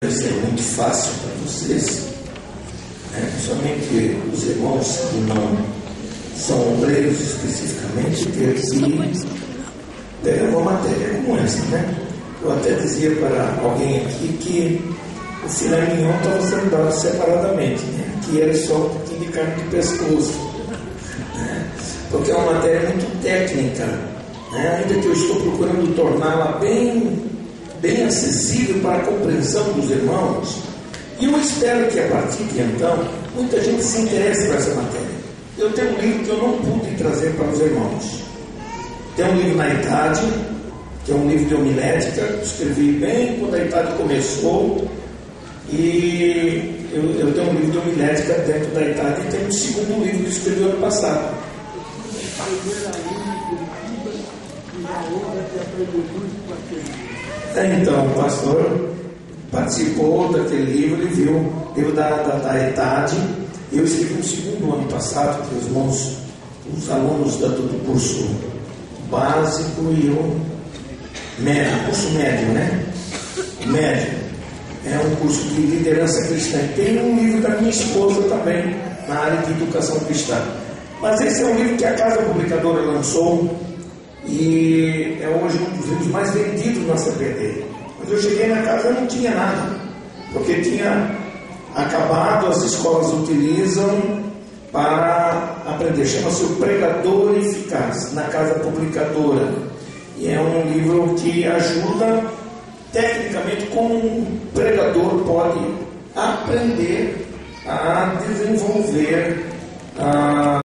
Vai ser muito fácil para vocês, né? Somente os irmãos que não são obreiros especificamente ter que pegar uma matéria como essa, né? Eu até dizia para alguém aqui que o filé mignon estava sendo dado separadamente, né? Aqui era só um pouquinho de carne de pescoço, né? Porque é uma matéria muito técnica, né? Ainda que eu estou procurando torná-la bem acessível para a compreensão dos irmãos, e eu espero que a partir de então muita gente se interesse por essa matéria. Eu tenho um livro que eu não pude trazer para os irmãos. Tem um livro na idade, que é um livro de homilética, escrevi bem quando a idade começou, e eu tenho um livro de homilética dentro da idade, e tem um segundo livro que eu escrevi ano passado. Então, o pastor participou daquele livro, ele viu o livro da idade. Eu escrevi um segundo ano passado, que os alunos do curso básico e o médio, curso médio, né? Médio é um curso de liderança cristã. Tem um livro da minha esposa também, na área de educação cristã. Mas esse é um livro que a Casa Publicadora lançou, e é hoje um dos livros mais vendidos na CPD. Quando eu cheguei na casa não tinha nada, porque tinha acabado, as escolas utilizam para aprender, chama-se O Pregador Eficaz, na Casa Publicadora, e é um livro que ajuda tecnicamente como um pregador pode aprender a desenvolver